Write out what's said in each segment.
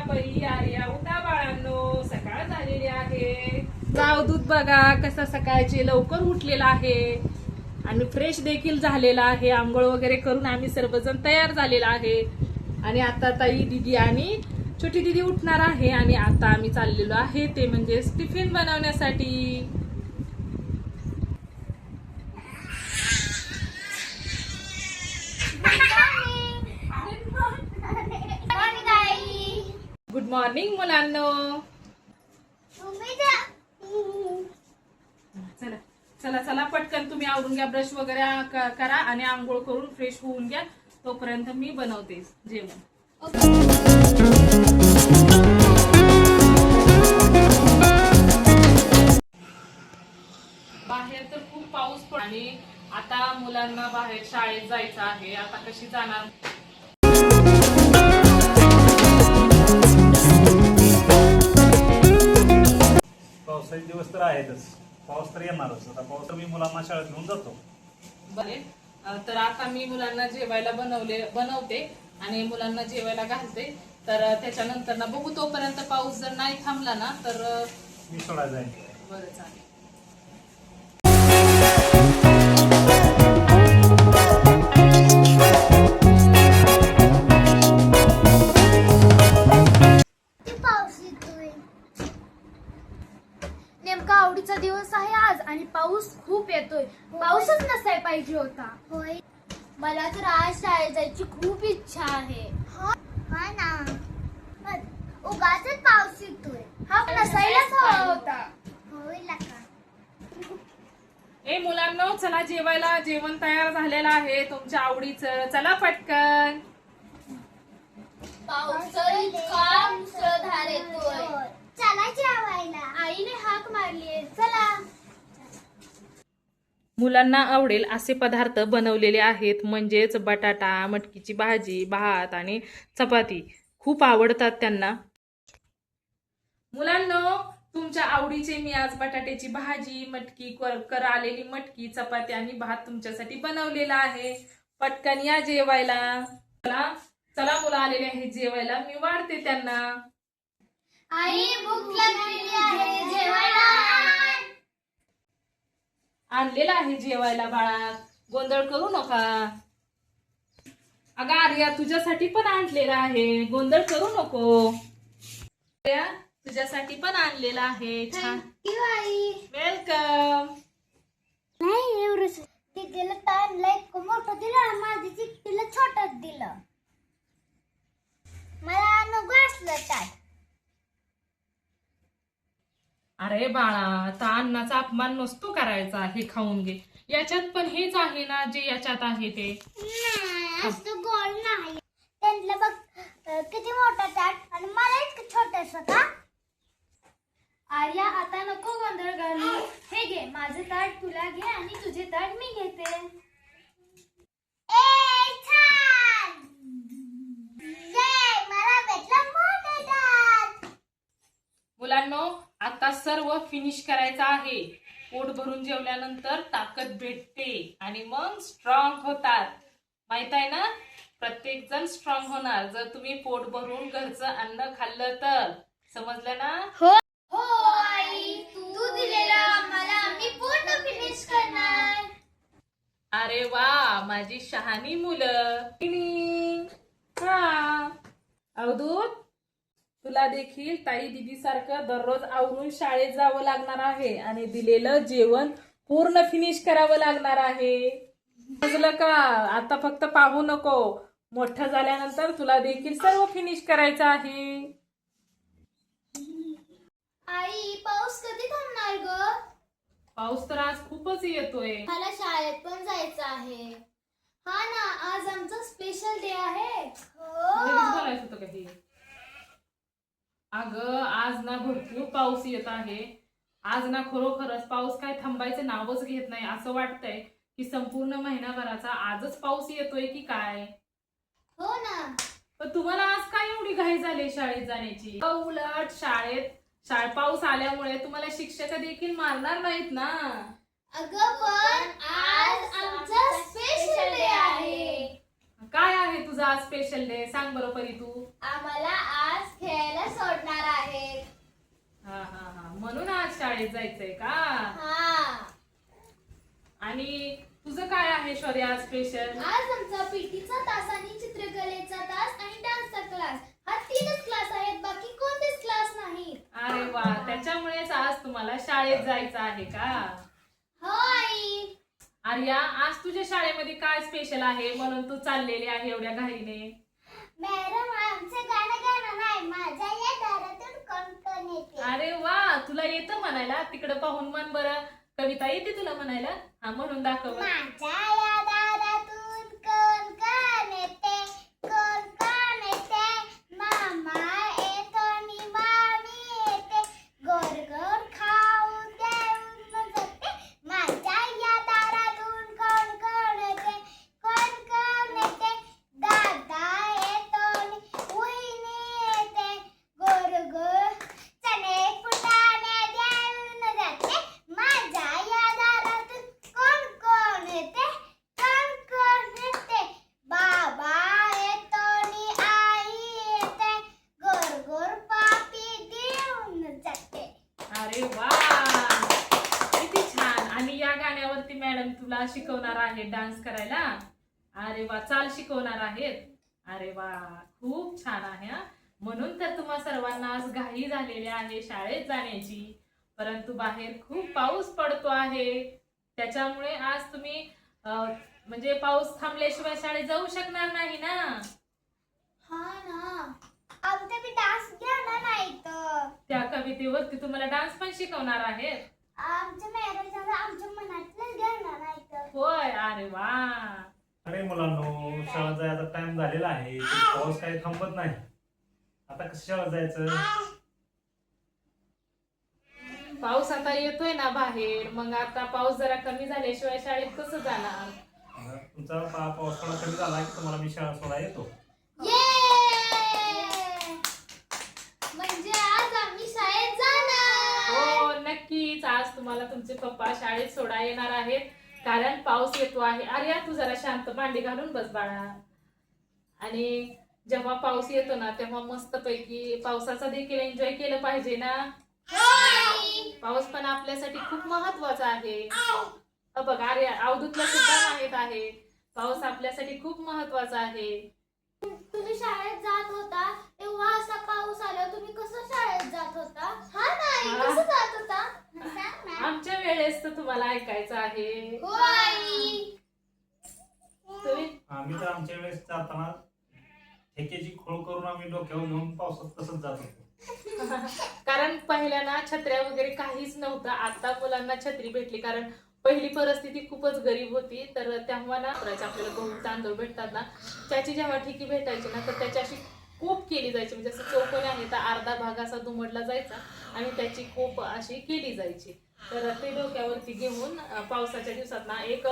पै आर्या उठा बाळांनो, सकाळ झालेली आहे. गावदूत बघा कसा सकाळचे लवकर उठलेला आहे आणि फ्रेश देखील झालेला आहे. आंघोळ वगैरे करून आम्ही सर्वजण तयार झालेला आहे. आणि आता ताई दीदी आणि छोटी दीदी उठणार आहे आणि आता आम्ही चाललेलो आहे ते म्हणजे टिफिन बनवण्यासाठी. गुड मॉर्निंग मुलांनो. चला चला चला पटकन तुम्ही आवरून घ्या, ब्रश वगैरे करा आणि आंघोळ करून फ्रेश होऊन घ्या. तोपर्यंत मी बनवते जेवण. बाहेर तर खूप पाऊस पडतो आणि आता मुलांना बाहेर शाळेत जायचं आहे. आता कशी जाणार? पावसाचे दिवस तर आहेतच, पाऊस तर येणारच. आता पाऊस मी मुलांना शाळेत घेऊन जातो. बरे तर आता मी मुलांना जेवायला बनवते आणि मुलांना जेवायला घालते. तर त्याच्यानंतर ना बघू, तोपर्यंत पाऊस जर नाही थांबला ना तर मी सोडायला जाईन. बरं चालेल. नेमका आवडीचा दिवस आहे आज आणि पाऊस खूप येतोय. पाऊसच नसाय पाहिजे होता. होय, मला तर आज शाळेत जायची खूप इच्छा आहे. हा ना, पण उगाचच पाऊस येतोय. हा नसायलाच हवा होता. होय लका. ए मुलांनो, चला जेवायला. जेवण तयार झालेलं आहे तुमच्या आवडीचं. चला पटकन. पाऊस इतका मुसळधार येतोय. चला जेवायला. आईने हाक मारलीये, चला. मुलांना आवडेल असे पदार्थ बनवलेले आहेत, म्हणजेच बटाटा, मटकीची भाजी, भात आणि चपाती खूप आवडतात त्यांना. मुलांनो, तुमच्या आवडीचे मी आज बटाट्याची भाजी, मटकी कर आलेली मटकी, चपाती आणि भात तुमच्यासाठी बनवलेला आहे. पटकन या जेवायला. चला चला, मुलं आलेले आहेत जेवायला. मी वाढते त्यांना. आई भूक लागलेली आहे, जेवायला आणलेला आहे जेवायला बाळा, गोंधळ करू नका. अगं आर्या, तुझ्यासाठी पण आणलेला आहे, गोंधळ करू नको. आर्या, तुझ्यासाठी पण आणलेला आहे. छान, आई. वेलकम. नाही एवढंच, तिला ताणला इतकं मोठं दिलं, माझी तिला छोटच दिलं. मला नको असलं ताट. अरे बाळा, आता अन्नाचा अपमान नसतो करायचा. हे खाऊन घे. याच्यात पण हेच आहे ना जे याच्यात आहे ते. नाही, असं गोड नाही. त्यांना बघ किती मोठा ताट आणि मला इतकं छोटस का. आर्या, आता नको गोंधळ घालू. हे घे, माझे ताट तुला घे आणि तुझे ताट मी घेते. ए छान, ये मला भेटलं मोठं ताट. मुलांनो, आता सर्व फिनिश करायचं आहे. पोट भरून जेवल्यानंतर ताकद भेटते आणि मग स्ट्रॉंग होतात. माहित आहे ना, प्रत्येक जण स्ट्रॉंग होणार जर तुम्ही पोट भरून घरचं अन्न खाल्लं तर. समजलं ना? हो आई, तू दिलेला आम्हाला आम्ही पूर्ण फिनिश करणार. अरे वा, माझी शहाणी मुलं. हा अवधूत, तुला देखील ताई दीदी सारखं दररोज आवरून शाळेत जावं लागणार आहे आणि दिलेलं जेवण पूर्ण फिनिश करावं लागणार आहे. समजलं का? आता फक्त पाहू नको, मोठं झाल्यानंतर तुला देखील सर्व फिनिश करायचं आहे. आई, पाऊस कधी थांबणार ग? पाऊस तर आज खूपच येतोय. मला शाळेत पण जायचं आहे. हा ना, आज आमचा स्पेशल डे आहे. घरीच बोलायचं होतं का हे? अगं, आज ना भरपूर पाऊस येत आहे. आज ना खरोखरच पाऊस काय थांबायचं नावच घेत नाही. असं वाटतंय की संपूर्ण महिनाभराचा आजच पाऊस येतोय की काय. हो ना. पण तुम्हाला आज काय एवढी घाई झाली शाळेत जाण्याची? उलट पाऊस आल्यामुळे तुम्हाला शिक्षक देखील मारणार नाहीत ना. अगं पण आज आमचा स्पेशल डे आहे. काय आहे तुझा आज स्पेशल डे? सांग बरं परी तू. आम्हाला आज खेळायला सोडणार आहेत. हा हा हा, म्हणून आज शाळेत जायचंय का? हा. आणि तुझं काय आहे शौर्या स्पेशल? आज आमचा पीटीचा तास आणि चित्रकलेचा तास आणि डान्सचा क्लास हा 3च क्लास आहेत, बाकी कोणतेच क्लास नाहीत. अरे वा, त्याच्यामुळेच आज तुम्हाला शाळेत जायचं आहे का? हो आई. आर्या, आज तुझ्या शाळेमध्ये काय स्पेशल आहे म्हणून तू चाललेली आहे एवढ्या घाईने? मॅडम आमचं गाणं गाणं नाही, माझ्या या दारातून कोण कोण येते. अरे वा, तुला येतं म्हणायला? तिकडे पाहून म्हण बरं. कविता येते तुला म्हणायला? हा, म्हणून दाखव. माझ्या या दारातून कोण कोण येते, कोण कोण येते. मामा येतो आणि मामी येते, गोड गोड खाऊन देऊन जाते. माझ्या या दारातून कोण कोण येते, कोण कोण येते. दादा येतो आणि वहिनी येते, गोड गोड चणे फुटाणे देऊन जाते. माझ्या या दारातून कोण कोण येते, कोण कोण येते. बाबा येतो आणि आई येते, गोड गोड पापी देऊन जाते. अरे वा, किती छान. आणि या गाण्यावरती मॅडम तुला शिकवणार आहे डान्स करायला? अरे वा, चाल शिकवणार आहेत. अरे वा, खूप छान आहे हा. म्हणून तर तुम्हा सर्वांना आज घाई झालेली आहे शाळेत जाण्याची. परंतु बाहेर खूप पाऊस पडतो आहे, त्याच्यामुळे आज तुम्ही म्हणजे पाऊस थांबल्याशिवाय शाळेत जाऊ शकणार नाही ना. हा ना, आमच्या बी डान्स घेणार नाही तर. त्या कवितेवरती तुम्हाला डान्स पण शिकवणार आहेत. आमच्या मॅडम आमच्या मनातलं घेणार नाही तर. होय, अरे वा. अरे मुलांनो, शाळेत जायचा टाइम झालेला आहे. पाऊस काही थांबत नाही. आता कसं शाळेत जायचं? पाऊस आता येतोय ना बाहेर, मग आता पाऊस जरा कमी झाल्याशिवाय शाळेत कसं जाणार? तुमचा पाऊस थोडा कमी झाला की तुम्हाला मी शाळा सोडा येतो. म्हणजे आज आम्ही शाळेत जाणार. हो, नक्कीच. आज तुम्हाला तुमचे पप्पा शाळेत सोडा येणार आहेत, कारण पाऊस येतो आहे. अरे तू जरा शांत मांडी घालून बस बाळा. आणि जेव्हा पाऊस येतो ना, तेव्हा मस्त पैकी पावसाचा देखील एन्जॉय केलं पाहिजे ना. पाऊस पण आपल्यासाठी खूप महत्वाचा आहे. बघ अरे, अवधूतला सुद्धा माहित आहे पाऊस आपल्यासाठी खूप महत्वाचा आहे. तुम्ही शाळेत जात होता तेव्हा असा पाऊस आला, तुम्ही कसं शाळेत जात होता? हा नाही, कसं जात होता? सांग ना. आमच्या वेळेस तर तुम्हाला ऐकायचं आहे. हो आई. तुम्ही आम्ही तर आमच्या वेळेस जाताना ठेक्याची खोळ करून आम्ही डोक्यावर घेऊन पावसात तसंच जात होतो. कारण पहिल्या ना छत्र्या वगैरे काहीच नव्हतं. आता मुलांना छत्री भेटली, कारण पहिली परिस्थिती खूपच गरीब होती. तर तेव्हा ना आपल्याला गहू तांदूळ भेटतात ना, त्याची जेव्हा ठिकी भेटायची ना, तर त्याच्याशी कोप केली जायची. म्हणजे असं चौकोनी आहे तर अर्धा भाग असा दुमडला जायचा आणि त्याची कोप अशी केली जायची. तर ते डोक्यावरती घेऊन पावसाच्या दिवसात ना, एक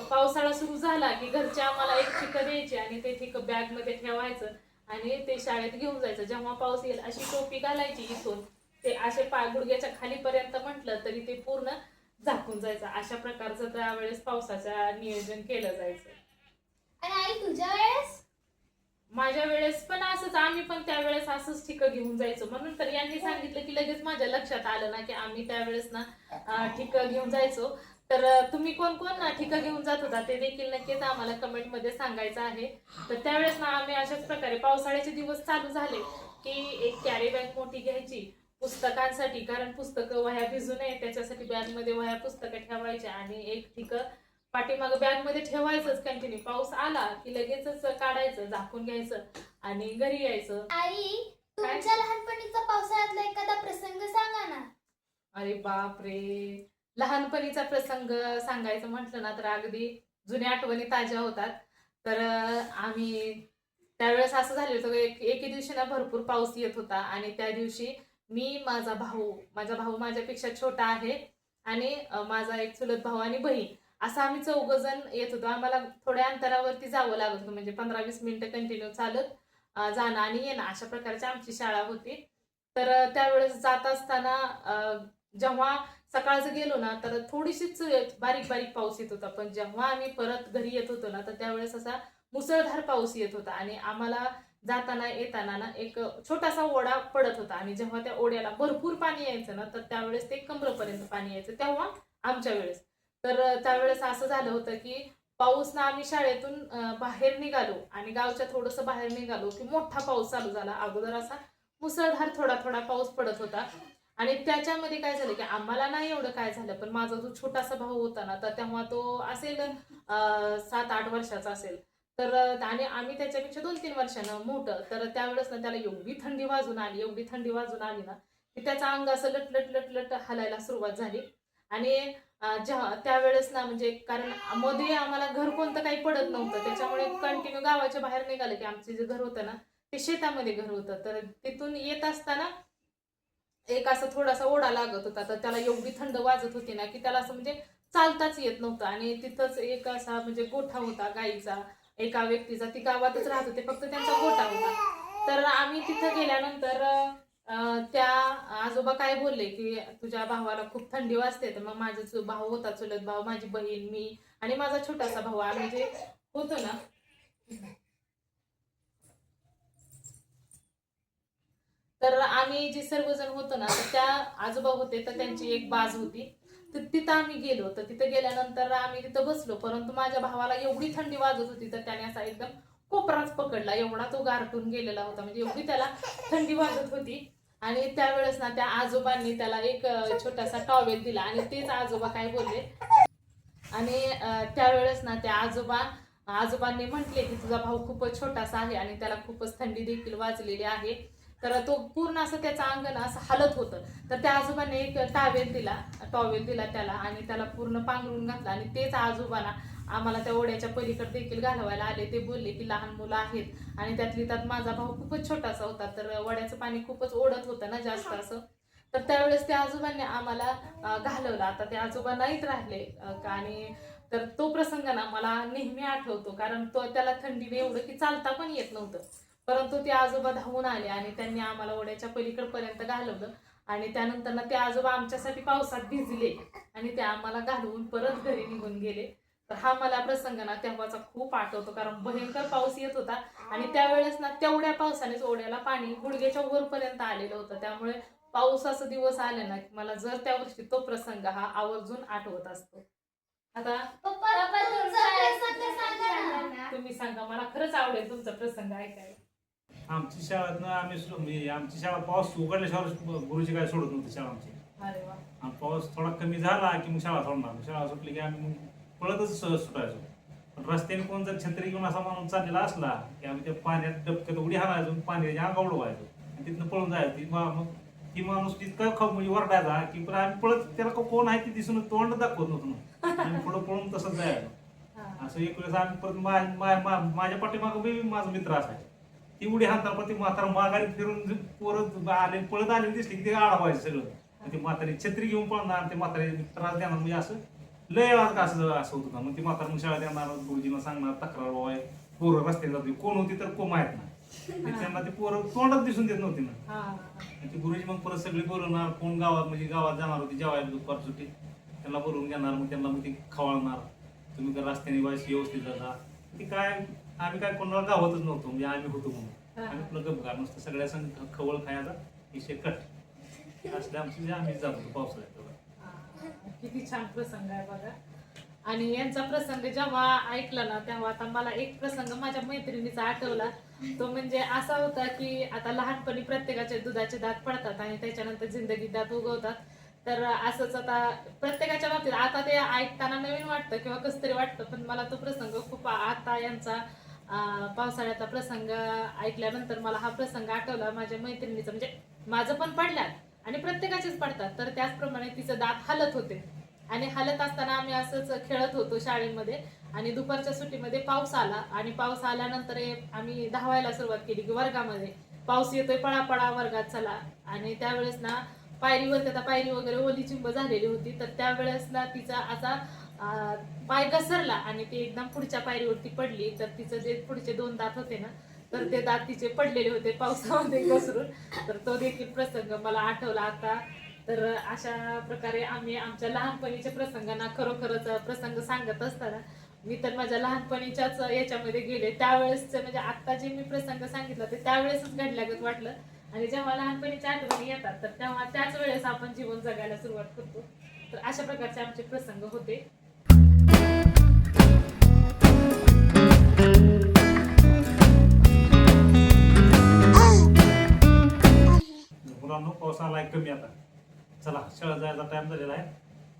पावसाळा सुरू झाला की घरचे आम्हाला एक ठिक द्यायची आणि ते ठिक बॅग मध्ये ठेवायचं आणि ते शाळेत घेऊन जायचं. जेव्हा पाऊस येईल अशी टोपी घालायची, इथून ते असे गुडघ्याच्या खालीपर्यंत म्हटलं तरी ते पूर्ण झाकून जायचं. अशा प्रकारचं त्यावेळेस पावसाचं नियोजन केलं जायचं. आणि आई तुझ्या वेळेस? माझ्या वेळेस पण असंच, आम्ही पण त्यावेळेस असंच ठिक घेऊन जायचो. म्हणून तर यांनी सांगितलं की लगेच माझ्या लक्षात आलं ना की आम्ही त्यावेळेस ना ठिक घेऊन जायचो. तर तुम्ही कोण कोण ठिक घेऊन जात होता ते देखील नक्कीच आम्हाला कमेंट मध्ये सांगायचं आहे. तर त्यावेळेस ना आम्ही अशाच प्रकारे पावसाळ्याचे दिवस चालू झाले की एक कॅरी बॅग मोठी घ्यायची पुस्तकांसाठी, कारण पुस्तकं वह्या भिजू नये त्याच्यासाठी बॅग मध्ये वह्या पुस्तकं ठेवायच्या आणि एक ठिक पाठीमागं बॅग मध्ये ठेवायचंच कंटिन्यू. पाऊस आला की लगेचच काढायचं, झाकून घ्यायचं आणि घरी यायचं. आई तुमच्या लहानपणीचा पावसाळ्यातला एखादा प्रसंग सांगा ना. अरे बाप रे, लहानपणीचा प्रसंग सांगायचं म्हटलं ना तर अगदी जुन्या आठवणी ताज्या होतात. तर आम्ही त्यावेळेस असं झालं होतं, एके दिवशी ना भरपूर पाऊस येत होता आणि त्या दिवशी मी, माझा भाऊ माझ्यापेक्षा छोटा आहे आणि माझा एक चुलत भाऊ आणि बहीण, असं आम्ही 4 जण येत होतो. आम्हाला थोड्या अंतरावरती जावं लागत होतं, म्हणजे 15-20 मिनिटं कंटिन्यू चालत जाणं आणि येणं, अशा प्रकारची आमची शाळा होती. तर त्यावेळेस जात असताना जेव्हा सकाळचं गेलो ना तर थोडीशीच बारीक बारीक पाऊस येत होता, पण जेव्हा आम्ही परत घरी येत होतो ना तर त्यावेळेस असा मुसळधार पाऊस येत होता आणि आम्हाला जाताना येताना ना एक छोटासा ओढा पडत होता आणि जेव्हा त्या ओढ्याला भरपूर पाणी यायचं ना तर त्यावेळेस ते कमरेपर्यंत पाणी यायचं तेव्हा आमच्या वेळेस. तर त्यावेळेस असं झालं होतं की पाऊस ना आम्ही शाळेतून बाहेर निघालो आणि गावच्या थोडंसं बाहेर निघालो की मोठा पाऊस चालू झाला. अगोदर असा मुसळधार थोडा थोडा पाऊस पडत होता आणि त्याच्यामध्ये काय झालं की आम्हाला नाही एवढं काय झालं, पण माझा जो छोटासा भाऊ होता ना तर तेव्हा तो असेल 7-8 वर्षाचा असेल. तर आणि आम्ही त्याच्यापेक्षा 2-3 वर्षानं मोठं. तर त्यावेळेस ना त्याला एवढी थंडी वाजून आली, एवढी थंडी वाजून आली ना की त्याचं अंग असं लटलट लटलट हलायला सुरुवात झाली. आणि जेव्हा त्यावेळेस ना म्हणजे कारण मध्ये आम्हाला घर कोणतं काही पडत नव्हतं, त्याच्यामुळे कंटिन्यू गावाच्या बाहेर निघालं की आमचे जे घर होतं ना ते शेतामध्ये घर होतं. तर तिथून येत असताना एक असा थोडासा ओढा लागत होता, तर त्याला एवढी थंड वाजत होती ना की त्याला असं म्हणजे चालताच येत नव्हतं. आणि तिथंच एक असा म्हणजे गोठा होता गाईचा, एका व्यक्तीचा, ती गावातच राहत होते, फक्त त्यांचा गोठा होता. तर आम्ही तिथं गेल्यानंतर त्या आजोबा काय बोलले की तुझ्या भावाला खूप थंडी वाजते. तर मग माझा भाऊ होता, चुलत भाऊ, माझी बहीण, मी आणि माझा छोटासा भाऊ, आम्ही जे होतो ना तर आम्ही जे सर्वजण होतो ना तर त्या आजोबा होते, तर त्यांची एक बाज होती. तर तिथं आम्ही गेलो. तर तिथं गेल्यानंतर आम्ही तिथं बसलो, परंतु माझ्या भावाला एवढी थंडी वाजत होती तर त्याने असा एकदम कोपराच पकडला, एवढा तो गारठून गेलेला होता, म्हणजे एवढी त्याला थंडी वाजत होती. आणि त्यावेळेस ना त्या आजोबांनी त्याला एक छोटासा टॉवेल दिला आणि तेच आजोबा काय बोलले. आणि त्यावेळेस ना त्या आजोबांनी म्हटले की तुझा भाऊ खूपच छोटासा आहे आणि त्याला खूपच थंडी देखील वाजलेली आहे. तर तो पूर्ण असं त्याचं अंग ना असं हलत होतं. तर त्या आजोबाने एक टॉवेल दिला त्याला आणि त्याला पूर्ण पांघरून घातला. आणि तेच आजोबाला आम्हाला त्या ओढ्याच्या पलीकडे देखील घालवायला आले. ते बोलले की लहान मुलं आहेत आणि त्यातली त्यात माझा भाऊ खूपच छोटासा होता, तर ओढ्याचं पाणी खूपच ओढत होतं ना जास्त असं. तर त्यावेळेस त्या आजोबांनी आम्हाला घालवलं. आता ते आजोबा नाहीत राहिले आणि तर तो प्रसंग ना मला नेहमी आठवतो, कारण त्याला थंडीने एवढं की चालता पण येत नव्हतं, परंतु ते आजोबा धावून आले आणि त्यांनी आम्हाला ओढ्याच्या पलीकडपर्यंत घालवलं. आणि त्यानंतर ना ते आजोबा आमच्यासाठी पावसात भिजले आणि ते आम्हाला घालवून परत घरी निघून गेले. तर हा मला प्रसंग ना तेव्हाचा खूप आठवतो, कारण भयंकर पाऊस येत होता आणि त्यावेळेस ना तेवढ्या पावसानेच ओढ्याला पाणी गुडघ्याच्या वरपर्यंत आलेलं होतं. त्यामुळे पावसाचे दिवस आले ना की मला जर त्या वर्षी तो प्रसंग हा आवर्जून आठवत असतो. आता पप्पा तुमचा प्रसंग सांगा ना. तुम्ही सांगा, मला खरंच आवडेल तुमचा प्रसंग ऐकायला. आमची शाळेतनं म्हणजे आमची शाळा पाऊस उघडल्याशिवाय गुरुजी काय सोडत नव्हते शाळा आमची. अरे वा. आणि पाऊस थोडा कमी झाला की मग शाळा सोडणार. शाळा सुटली की आम्ही मग पळतच सहज सुटायचो. पण रस्त्याने कोण जर छत्री घेऊन असा माणूस चाललेला असला की आम्ही त्या पाण्यात डबक्यात उडी हाणायचो, पाण्याच्या अंगावर व्हायचो आणि तिथनं पळून जायचो. मग ती माणूस तितका म्हणजे वरडायचा की पण आम्ही पळत त्याला कोण आहे ती दिसून तोंड दाखवत नव्हतं. आम्ही पुढं पळून तसंच जायचो. असं एक वेळेस आम्ही परत माझ्या पाठीमागं बी माझा मित्र असायचा. ती उडी हाणताना पण ती म्हातारा माघारी फिरून परत आले, पळत आले दिसली की ते आडवायचं सगळं. मग ती म्हातारी छत्री घेऊन पळणार, ते म्हातारी त्रास देणार, म्हणजे असं लय असं होत होतं. मग ती म्हातारा शाळेत येणार, गुरुजींना सांगणार तक्रार बाबा पोरं रस्त्याला जाते, कोण होती तर कोण माहित नाही. त्यांना ती पोरं तोंडात दिसून देत नव्हती ना. ती गुरुजी मग परत सगळी बोलवणार, कोण गावात म्हणजे गावात जाणार होती जेवायला दुपार सुट्टी, त्यांना बोलवून घेणार. मग त्यांना मग ती खवळणार, तुम्ही तर रस्त्याने व्यवस्थित जाता. ती काय आम्ही काय कोणाला गावातच नव्हतो, म्हणजे आम्ही होतो म्हणून आम्ही तुला गपगार नुसतं सगळ्या संग खवळ खायचा विषय कट असले आमची आम्ही जात होतो पावसाळ्यात. किती छान प्रसंग आहे बघा. आणि यांचा प्रसंग जेव्हा ऐकला ना तेव्हा आता मला एक प्रसंग माझ्या मैत्रिणीचा आठवला. तो म्हणजे असा होता की आता लहानपणी प्रत्येकाचे दुधाचे दात पडतात आणि त्याच्यानंतर जिंदगी दात उगवतात. तर असंच आता प्रत्येकाच्या बाबतीत आता ते ऐकताना नवीन वाटतं किंवा कसं तरी वाटतं, पण मला तो प्रसंग खूप आता यांचा पावसाळ्याचा प्रसंग ऐकल्यानंतर मला हा प्रसंग आठवला माझ्या मैत्रिणीचा. म्हणजे माझं पण पडल्यात आणि प्रत्येकाचेच पडतात. तर त्याचप्रमाणे तिचं दात हलत होते आणि हलत असताना आम्ही असंच खेळत होतो शाळेमध्ये आणि दुपारच्या सुट्टीमध्ये पाऊस आला आणि पाऊस आल्यानंतर आम्ही धावायला सुरुवात केली की वर्गामध्ये पाऊस येतोय, पळा वर्गात चला. आणि त्यावेळेस ना पायरीवर आता पायरी वगैरे ओली चिंब झालेली होती, तर त्यावेळेस ना तिचा असा पाय घसरला आणि ती एकदम पुढच्या पायरीवरती पडली. तर तिचं जे पुढचे 2 दात होते ना तर ते दात तिचे पडलेले होते पावसामध्ये घसरून. तर तो देखील प्रसंग मला आठवला आता. तर अशा प्रकारे आम्ही आमच्या लहानपणीच्या प्रसंगांना खरोखरच प्रसंग सांगत असताना मी तर माझ्या लहानपणीच्याच याच्यामध्ये गेले त्यावेळेस म्हणजे आता जे मी प्रसंग सांगितला ते त्यावेळेसच घडल्यागत वाटलं आणि जेव्हा लहानपणीच्या आठवणी येतात तर तेव्हा त्याच वेळेस आपण जीवन जगायला सुरुवात करतो. तर अशा प्रकारचे आमचे प्रसंग होते. मुलांनो पाऊस आलाय कमी आता. चला शाळेत जायचा टाइम झालेला आहे.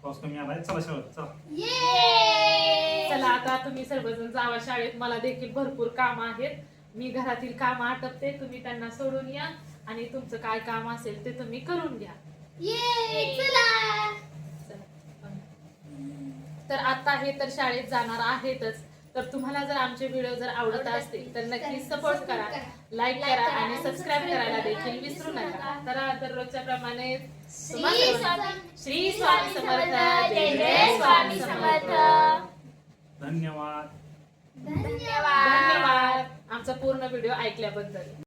पाऊस कमी आलाय. चला शाळेत चला. चला आता तुम्ही सर्वजण जावा शाळेत. मला देखील भरपूर काम आहेत. मी घरातील काम आटपते, तुम्ही त्यांना सोडून या आणि तुमचं काय काम असेल ते तुम्ही करून घ्या. चला. चला. तर आता हे तर शाळेत जाणार आहेतच. तर तुम्हाला जर आमचे व्हिडिओ जर आवडत असतील तर नक्कीच सपोर्ट करा, लाईक करा आणि सबस्क्राईब करायला देखील विसरू नका. तर दररोजच्या प्रमाणे श्री स्वामी समर्थ. जय जय स्वामी समर्थ. धन्यवाद. धन्यवाद. धन्यवाद आमचा पूर्ण व्हिडिओ ऐकल्याबद्दल.